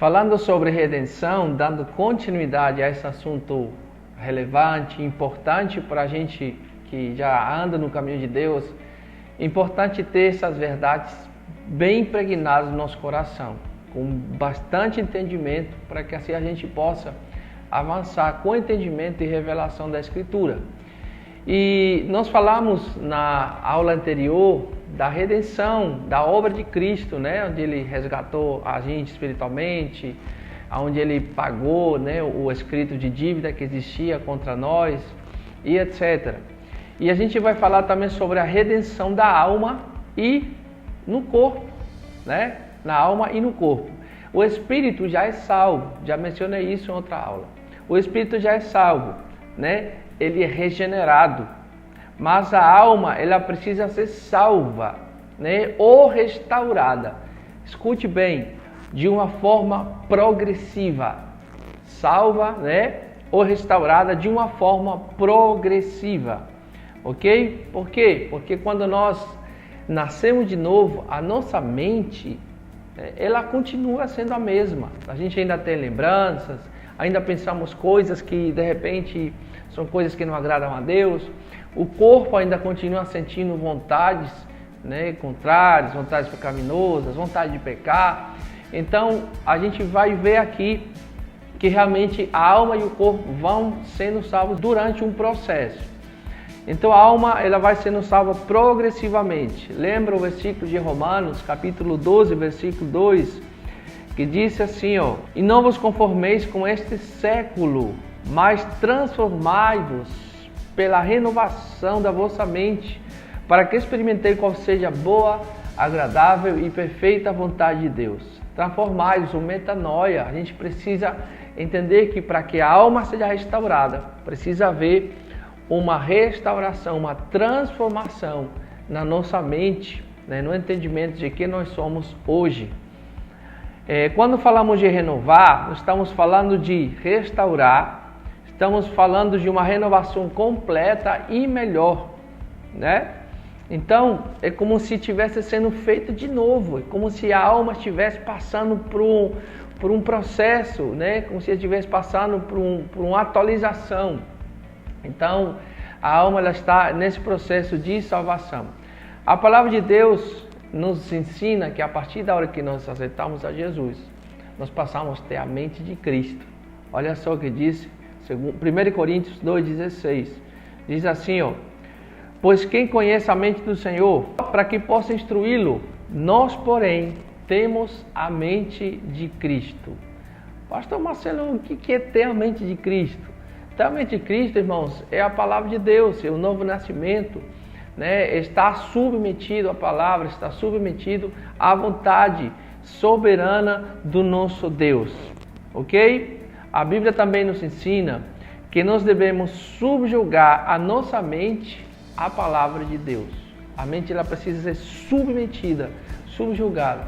falando sobre redenção, dando continuidade a esse assunto relevante, importante para a gente que já anda no caminho de Deus, é importante ter essas verdades bem impregnadas no nosso coração, com bastante entendimento, para que assim a gente possa avançar com entendimento e revelação da Escritura. E nós falamos na aula anterior da redenção, da obra de Cristo, né? Onde Ele resgatou a gente espiritualmente, onde Ele pagou, né, o escrito de dívida que existia contra nós e etc. E a gente vai falar também sobre a redenção da alma e no corpo, né? Na alma e no corpo. O espírito já é salvo, já mencionei isso em outra aula. O espírito já é salvo, né? Ele é regenerado. Mas a alma, ela precisa ser salva, né? Ou restaurada. Escute bem, de uma forma progressiva. Salva, né? Ou restaurada de uma forma progressiva. Ok? Por quê? Porque quando nós nascemos de novo, a nossa mente, ela continua sendo a mesma. A gente ainda tem lembranças, ainda pensamos coisas que de repente são coisas que não agradam a Deus. O corpo ainda continua sentindo vontades, né, contrárias, vontades pecaminosas, vontade de pecar. Então a gente vai ver aqui que realmente a alma e o corpo vão sendo salvos durante um processo. Então a alma, ela vai sendo salva progressivamente. Lembra o versículo de Romanos, capítulo 12, versículo 2, que disse assim, ó: "E não vos conformeis com este século, mas transformai-vos pela renovação da vossa mente, para que experimenteis qual seja a boa, agradável e perfeita vontade de Deus." Transformai-vos, o metanoia. A gente precisa entender que para que a alma seja restaurada, precisa haver uma restauração, uma transformação na nossa mente, né, no entendimento de quem nós somos hoje. Quando falamos de renovar, nós estamos falando de restaurar, estamos falando de uma renovação completa e melhor, né? Então, é como se estivesse sendo feito de novo, é como se a alma estivesse passando por um processo, né? Como se estivesse passando por uma atualização. Então, a alma, ela está nesse processo de salvação. A palavra de Deus nos ensina que a partir da hora que nós aceitamos a Jesus, nós passamos a ter a mente de Cristo. Olha só o que diz 1 Coríntios 2,16. Diz assim, ó: "Pois quem conhece a mente do Senhor, para que possa instruí-lo, nós, porém, temos a mente de Cristo." Pastor Marcelo, o que é ter a mente de Cristo? Ter a mente de Cristo, irmãos, é a palavra de Deus, é o novo nascimento, né? Está submetido à palavra, está submetido à vontade soberana do nosso Deus, ok? A Bíblia também nos ensina que nós devemos subjugar a nossa mente à palavra de Deus. A mente, ela precisa ser submetida, subjugada.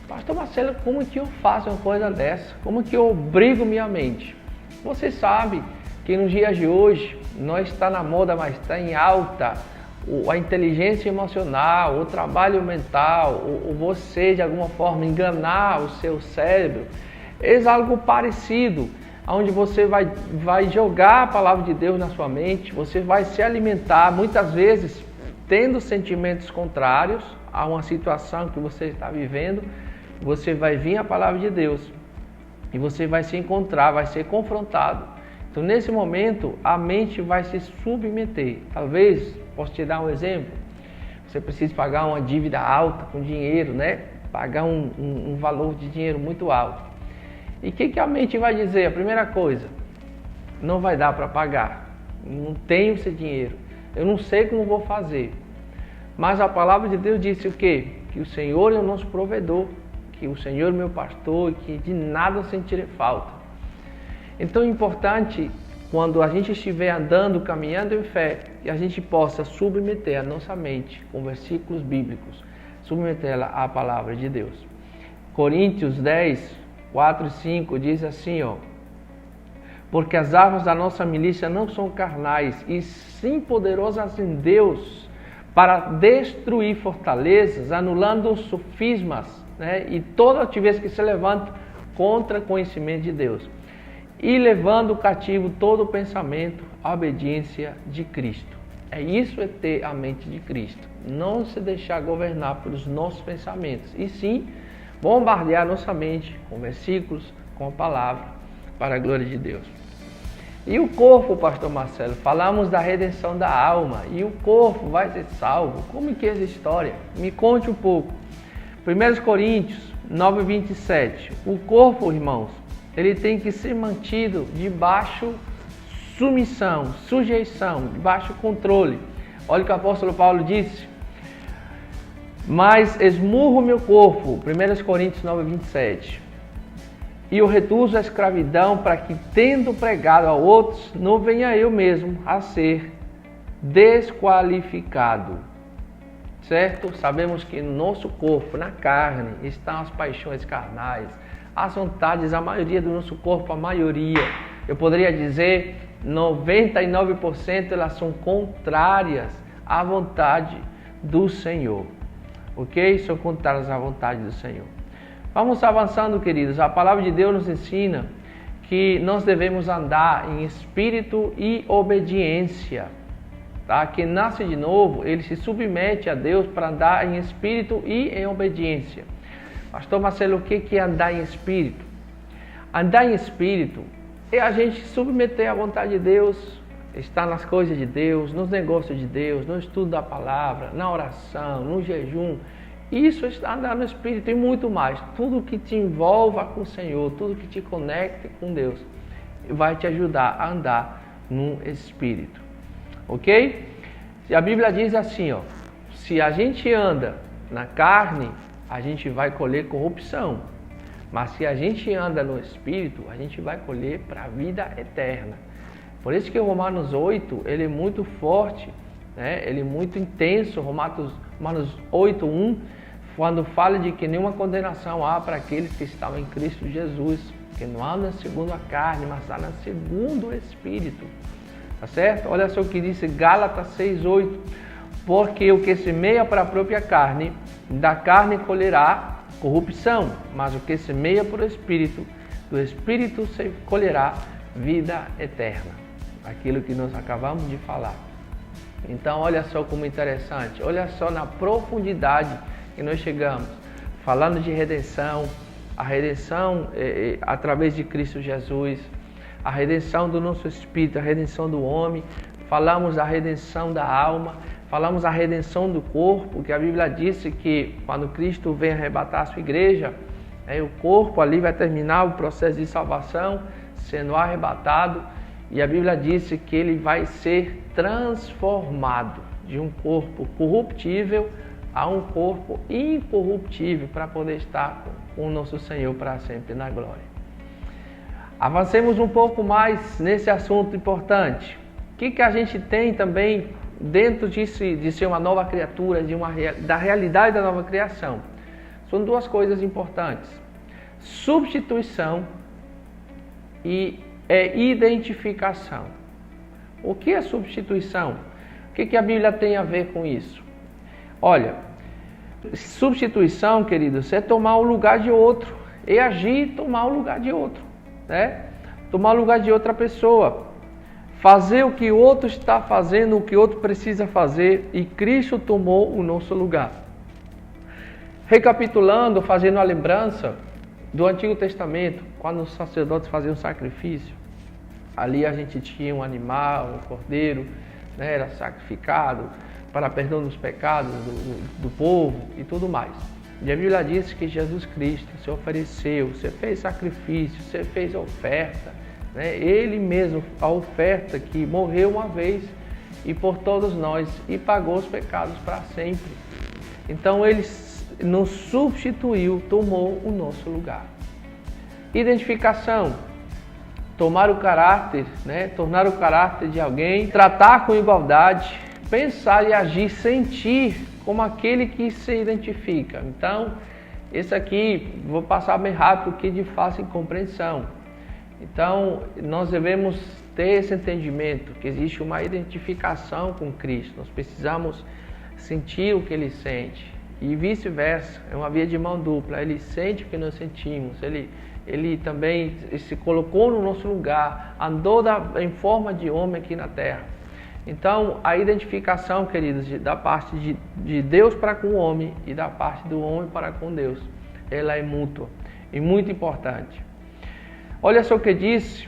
Pastor Marcelo, como que eu faço uma coisa dessa? Como que eu obrigo minha mente? Você sabe que nos dias de hoje não está na moda, mas está em alta a inteligência emocional, o trabalho mental, você de alguma forma enganar o seu cérebro. É algo parecido, onde você vai jogar a palavra de Deus na sua mente, você vai se alimentar, muitas vezes tendo sentimentos contrários a uma situação que você está vivendo. Você vai vir a palavra de Deus e você vai se encontrar, vai ser confrontado. Então, nesse momento, a mente vai se submeter. Talvez, posso te dar um exemplo, você precisa pagar uma dívida alta com dinheiro, né? Pagar um valor de dinheiro muito alto. E o que a mente vai dizer? A primeira coisa: não vai dar para pagar, não tenho esse dinheiro, eu não sei como vou fazer. Mas a palavra de Deus disse o quê? Que o Senhor é o nosso provedor, que o Senhor é meu pastor e que de nada eu sentirei falta. Então é importante, quando a gente estiver andando, caminhando em fé, que a gente possa submeter a nossa mente com versículos bíblicos, submetê-la à palavra de Deus. Coríntios 10, 4 e 5 diz assim, ó: "Porque as armas da nossa milícia não são carnais, e sim poderosas em Deus, para destruir fortalezas, anulando sofismas, né? E toda altivez que se levanta contra o conhecimento de Deus, e levando cativo todo o pensamento à obediência de Cristo. É isso, é ter a mente de Cristo. Não se deixar governar pelos nossos pensamentos, e sim bombardear nossa mente com versículos, com a palavra, para a glória de Deus. E o corpo, pastor Marcelo, falamos da redenção da alma, e o corpo vai ser salvo. Como que é essa história? Me conte um pouco. 1 Coríntios 9:27. O corpo, irmãos, ele tem que ser mantido debaixo submissão, sujeição, debaixo controle. Olha o que o apóstolo Paulo disse: mas esmurro meu corpo, 1 Coríntios 9:27, e o reduzo à escravidão, para que, tendo pregado a outros, não venha eu mesmo a ser desqualificado. Certo? Sabemos que no nosso corpo, na carne, estão as paixões carnais, as vontades, a maioria do nosso corpo, a maioria, eu poderia dizer 99%, elas são contrárias à vontade do Senhor. Ok? São contrárias à vontade do Senhor. Vamos avançando, queridos. A palavra de Deus nos ensina que nós devemos andar em espírito e obediência. Tá? Quem nasce de novo, ele se submete a Deus para andar em espírito e em obediência. Pastor Marcelo, o que é andar em espírito? Andar em espírito é a gente submeter à vontade de Deus, estar nas coisas de Deus, nos negócios de Deus, no estudo da palavra, na oração, no jejum. Isso é andar no Espírito e muito mais. Tudo que te envolva com o Senhor, tudo que te conecte com Deus, vai te ajudar a andar no Espírito. Ok? A Bíblia diz assim, ó, se a gente anda na carne, a gente vai colher corrupção. Mas se a gente anda no Espírito, a gente vai colher para a vida eterna. Por isso que Romanos 8, ele é muito forte, né? Ele é muito intenso. Romanos 8:1, quando fala de que nenhuma condenação há para aqueles que estão em Cristo Jesus, que não andam segundo a carne, mas andam segundo o Espírito. Tá certo? Olha só o que disse Gálatas 6:8. Porque o que semeia para a própria carne, da carne colherá corrupção, mas o que semeia para o Espírito, do Espírito se colherá vida eterna. Aquilo que nós acabamos de falar. Então, olha só como interessante, olha só na profundidade que nós chegamos, falando de redenção, a redenção através de Cristo Jesus, a redenção do nosso espírito, a redenção do homem, falamos da redenção da alma, falamos da redenção do corpo, que a Bíblia disse que quando Cristo vem arrebatar a sua igreja, o corpo ali vai terminar o processo de salvação, sendo arrebatado, e a Bíblia disse que ele vai ser transformado de um corpo corruptível a um corpo incorruptível para poder estar com o nosso Senhor para sempre na glória. Avancemos um pouco mais nesse assunto importante. O que a gente tem também dentro de ser uma nova criatura, da realidade da nova criação? São duas coisas importantes: substituição e identificação. O que é substituição? O que a Bíblia tem a ver com isso? Olha, substituição, queridos, é tomar o lugar de outro, é agir e tomar o lugar de outro, né? Tomar o lugar de outra pessoa, fazer o que o outro está fazendo, o que o outro precisa fazer, e Cristo tomou o nosso lugar. Recapitulando, fazendo a lembrança do Antigo Testamento, quando os sacerdotes faziam sacrifício, ali a gente tinha um animal, um cordeiro, né, era sacrificado para perdão dos pecados do povo e tudo mais. E a Bíblia diz que Jesus Cristo se ofereceu, você fez sacrifício, você fez oferta, né? Ele mesmo, a oferta que morreu uma vez e por todos nós e pagou os pecados para sempre. Então ele nos substituiu, tomou o nosso lugar. Identificação, tomar o caráter, né? Tornar o caráter de alguém, tratar com igualdade, pensar e agir, sentir como aquele que se identifica. Então, esse aqui, vou passar bem rápido, que de fácil compreensão. Então, nós devemos ter esse entendimento, que existe uma identificação com Cristo. Nós precisamos sentir o que Ele sente. E vice-versa, é uma via de mão dupla. Ele sente o que nós sentimos, Ele Ele também se colocou no nosso lugar, andou em forma de homem aqui na terra. Então, a identificação, queridos, da parte de Deus para com o homem e da parte do homem para com Deus, ela é mútua e muito importante. Olha só o que diz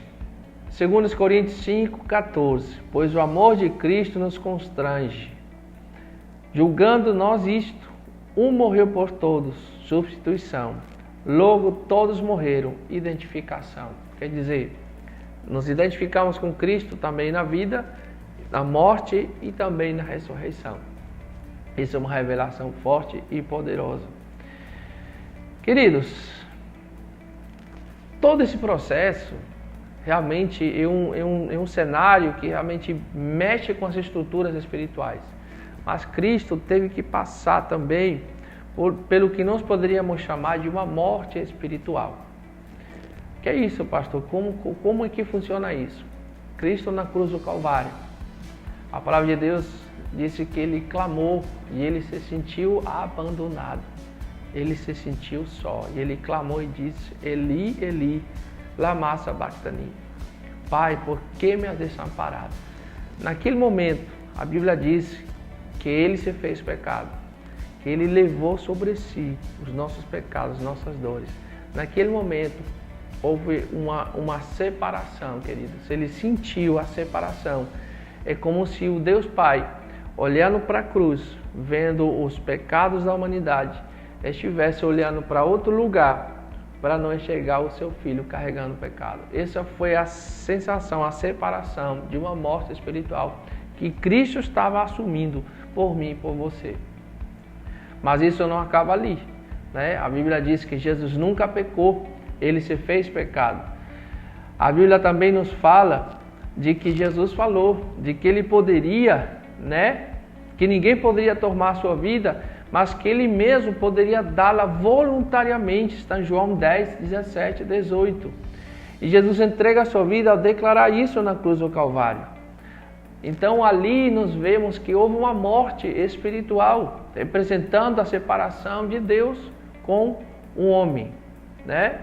2 Coríntios 5,14. Pois o amor de Cristo nos constrange, julgando nós isto, um morreu por todos, substituição. Logo todos morreram, identificação. Quer dizer, nos identificamos com Cristo também na vida, na morte e também na ressurreição. Isso é uma revelação forte e poderosa. Queridos, todo esse processo realmente é um cenário que realmente mexe com as estruturas espirituais. Mas Cristo teve que passar também pelo que nós poderíamos chamar de uma morte espiritual. Que é isso, pastor? Como é que funciona isso? Cristo na cruz do Calvário. A palavra de Deus disse que ele clamou e ele se sentiu abandonado. Ele se sentiu só. E ele clamou e disse: Eli, Eli, lama sabachthani. Pai, por que me has desamparado? Naquele momento, a Bíblia diz que ele se fez pecado. Que ele levou sobre si os nossos pecados, nossas dores. Naquele momento, houve uma separação, queridos. Ele sentiu a separação. É como se o Deus Pai, olhando para a cruz, vendo os pecados da humanidade, estivesse olhando para outro lugar, para não enxergar o seu filho carregando o pecado. Essa foi a sensação, a separação de uma morte espiritual que Cristo estava assumindo por mim e por você. Mas isso não acaba ali, né? A Bíblia diz que Jesus nunca pecou, ele se fez pecado. A Bíblia também nos fala de que Jesus falou, de que ele poderia, né? Que ninguém poderia tomar a sua vida, mas que ele mesmo poderia dá-la voluntariamente. Está em João 10, 17, 18. E Jesus entrega a sua vida ao declarar isso na cruz do Calvário. Então ali nós vemos que houve uma morte espiritual, representando a separação de Deus com o homem, né?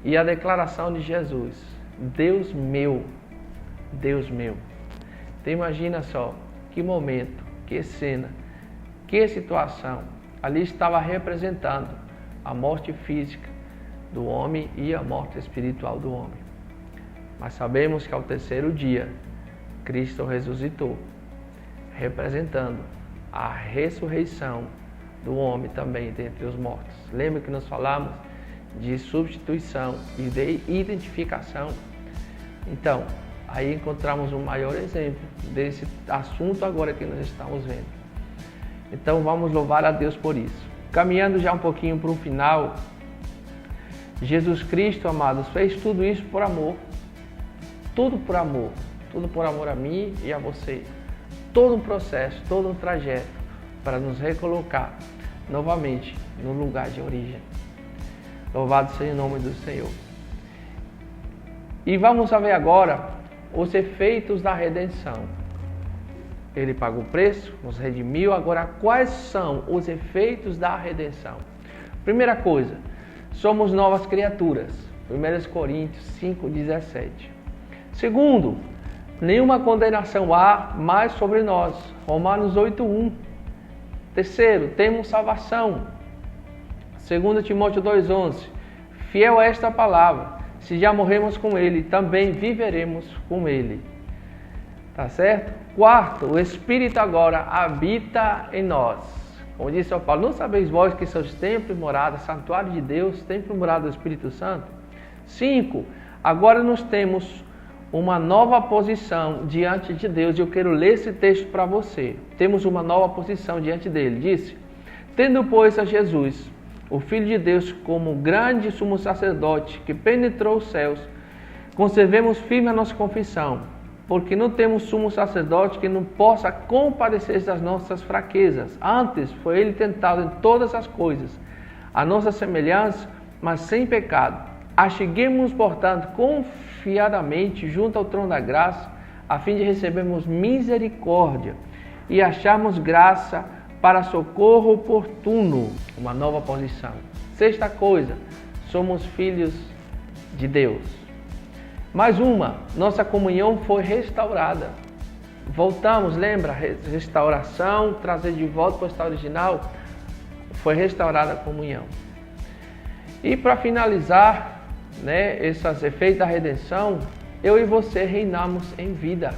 E a declaração de Jesus: Deus meu, Deus meu. Então imagina só, que momento, que cena, que situação. Ali estava representando a morte física do homem e a morte espiritual do homem. Mas sabemos que ao terceiro dia, Cristo ressuscitou, representando a ressurreição do homem também dentre os mortos. Lembra que nós falamos de substituição e de identificação? Então, aí encontramos um maior exemplo desse assunto agora que nós estamos vendo. Então vamos louvar a Deus por isso. Caminhando já um pouquinho para o final, Jesus Cristo, amados, fez tudo isso por amor. Tudo por amor. Tudo por amor a mim e a você. Todo um processo, todo um trajeto para nos recolocar novamente no lugar de origem. Louvado seja o nome do Senhor. E vamos ver agora os efeitos da redenção. Ele pagou o preço, nos redimiu. Agora, quais são os efeitos da redenção? Primeira coisa, somos novas criaturas. 1 Coríntios 5,17. Segundo, nenhuma condenação há mais sobre nós. Romanos 8,1. Terceiro, temos salvação. 2 Timóteo 2,11. Fiel é esta palavra. Se já morremos com ele, também viveremos com ele. Tá certo? Quarto, o Espírito agora habita em nós. Como disse o Paulo, não sabeis vós que sois templo e morada, santuário de Deus, templo e morada do Espírito Santo? 5. Agora nós temos uma nova posição diante de Deus. Eu quero ler esse texto para você. Temos uma nova posição diante dele. Disse: tendo, pois, a Jesus, o Filho de Deus, como grande sumo sacerdote que penetrou os céus, conservemos firme a nossa confissão, porque não temos sumo sacerdote que não possa compadecer das nossas fraquezas. Antes foi ele tentado em todas as coisas, a nossa semelhança, mas sem pecado. Acheguemos-nos, portanto, confiadamente junto ao trono da graça, a fim de recebermos misericórdia e acharmos graça para socorro oportuno. Uma nova posição. Sexta coisa, somos filhos de Deus. Mais uma, nossa comunhão foi restaurada. Voltamos, lembra? Restauração, trazer de volta para o estado original, foi restaurada a comunhão. E para finalizar, né, esses efeitos da redenção, eu e você reinamos em vida.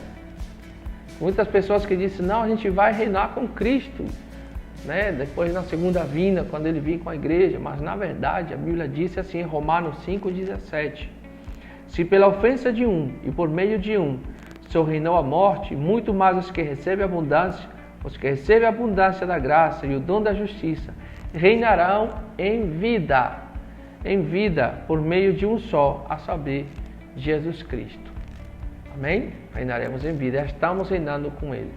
Muitas pessoas que dizem, não, a gente vai reinar com Cristo, né, depois na segunda vinda, quando ele vir com a igreja, mas na verdade a Bíblia disse assim em Romanos 5,17, se pela ofensa de um e por meio de um o Senhor reinou a morte, muito mais os que recebem a abundância da graça e o dom da justiça, reinarão em vida, por meio de um só, a saber, Jesus Cristo. Amém? Reinaremos em vida, estamos reinando com Ele.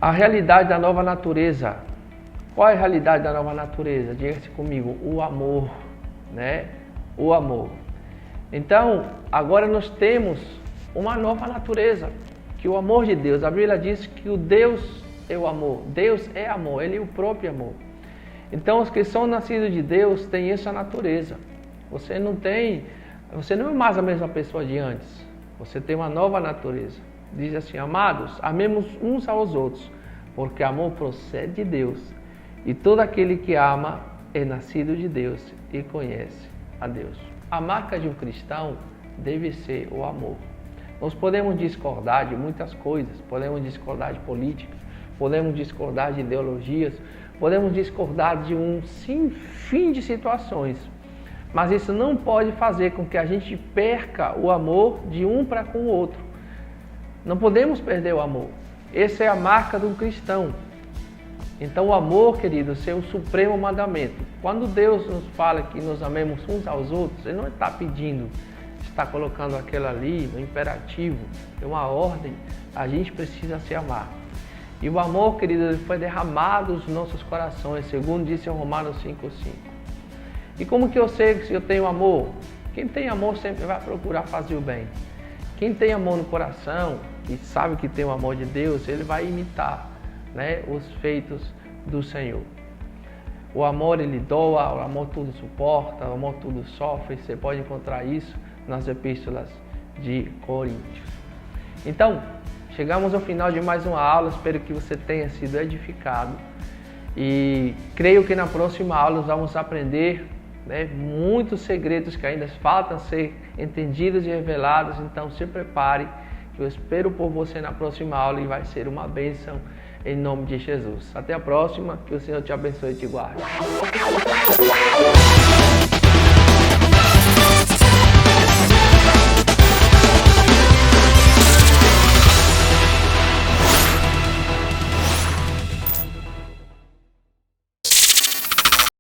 A realidade da nova natureza. Qual é a realidade da nova natureza? Diga-se comigo, o amor, né? O amor. Então, agora nós temos uma nova natureza, que o amor de Deus. A Bíblia diz que o Deus é o amor. Deus é amor, Ele é o próprio amor. Então, os que são nascidos de Deus têm essa natureza. Você não é mais a mesma pessoa de antes. Você tem uma nova natureza. Diz assim, amados, amemos uns aos outros, porque amor procede de Deus. E todo aquele que ama é nascido de Deus e conhece a Deus. A marca de um cristão deve ser o amor. Nós podemos discordar de muitas coisas, podemos discordar de política, podemos discordar de ideologias, podemos discordar de um sinfim de situações, mas isso não pode fazer com que a gente perca o amor de um para com o outro. Não podemos perder o amor. Essa é a marca de um cristão. Então o amor, queridos, é o supremo mandamento. Quando Deus nos fala que nos amemos uns aos outros, Ele não está pedindo, está colocando aquilo ali no imperativo, é uma ordem. A gente precisa se amar. E o amor, querido, ele foi derramado nos nossos corações, segundo disse em Romanos 5,5. E como que eu sei se eu tenho amor? Quem tem amor sempre vai procurar fazer o bem. Quem tem amor no coração e sabe que tem o amor de Deus, ele vai imitar, né, os feitos do Senhor. O amor ele doa, o amor tudo suporta, o amor tudo sofre. Você pode encontrar isso nas epístolas de Coríntios. Então, chegamos ao final de mais uma aula. Espero que você tenha sido edificado. E creio que na próxima aula nós vamos aprender, né, muitos segredos que ainda faltam ser entendidos e revelados. Então se prepare, que eu espero por você na próxima aula e vai ser uma bênção em nome de Jesus. Até a próxima, que o Senhor te abençoe e te guarde.